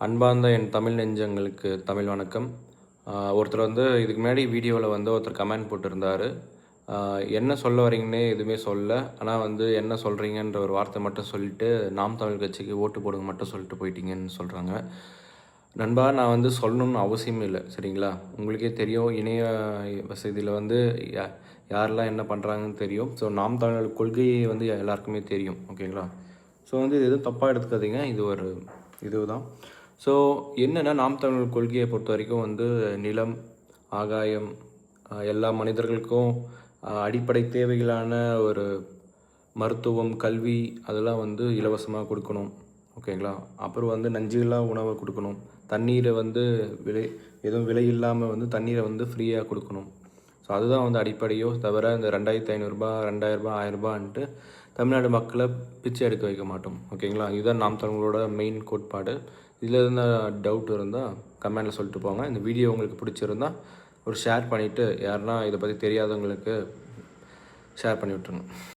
அன்பார்ந்த என் தமிழ் நெஞ்சங்களுக்கு தமிழ் வணக்கம். ஒருத்தர் வந்து இதுக்கு முன்னாடி வீடியோவில் வந்து ஒருத்தர் கமெண்ட் போட்டிருந்தார். என்ன சொல்ல வரீங்கன்னே எதுவுமே சொல்லல, ஆனால் வந்து என்ன சொல்கிறீங்கன்ற ஒரு வார்த்தை மட்டும் சொல்லிவிட்டு நாம் தமிழ் கட்சிக்கு ஓட்டு போடுங்க மட்டும் சொல்லிட்டு போயிட்டீங்கன்னு சொல்கிறாங்க. நண்பா, நான் வந்து சொல்லணும்னு அவசியம் இல்லை, சரிங்களா? உங்களுக்கே தெரியும், இணைய வசதியில் வந்து யாரெல்லாம் என்ன பண்ணுறாங்கன்னு தெரியும். ஸோ நாம் தமிழர் கொள்கையை வந்து எல்லாருக்குமே தெரியும், ஓகேங்களா? ஸோ வந்து இது எதுவும் தப்பாக எடுத்துக்காதீங்க, இதுதான். ஸோ என்னென்னா, நாம் தமிழர் கொள்கையை பொறுத்த வரைக்கும் வந்து நிலம், ஆகாயம், எல்லா மனிதர்களுக்கும் அடிப்படை தேவைகளான ஒரு மருத்துவம், கல்வி அதெல்லாம் வந்து இலவசமாக கொடுக்கணும், ஓகேங்களா? அப்புறம் வந்து நஞ்சில்லா உணவை கொடுக்கணும். தண்ணீரை வந்து எதுவும் விலை இல்லாமல் வந்து தண்ணீரை வந்து ஃப்ரீயாக கொடுக்கணும். ஸோ அதுதான் வந்து அடிப்படையோ தவிர இந்த 2500 2000 1000 தமிழ்நாடு மக்களை பிச்சை எடுக்க வைக்க மாட்டோம், ஓகேங்களா? இதுதான் நாம் தமிழரோட மெயின் கோட்பாடு. இதில் இருந்தால் டவுட் இருந்தால் கமெண்டில் சொல்லிட்டு போங்க. இந்த வீடியோ உங்களுக்கு பிடிச்சிருந்தா ஒரு ஷேர் பண்ணிவிட்டு யாருன்னா இதை பற்றி தெரியாதவங்களுக்கு ஷேர் பண்ணி விட்ருங்க.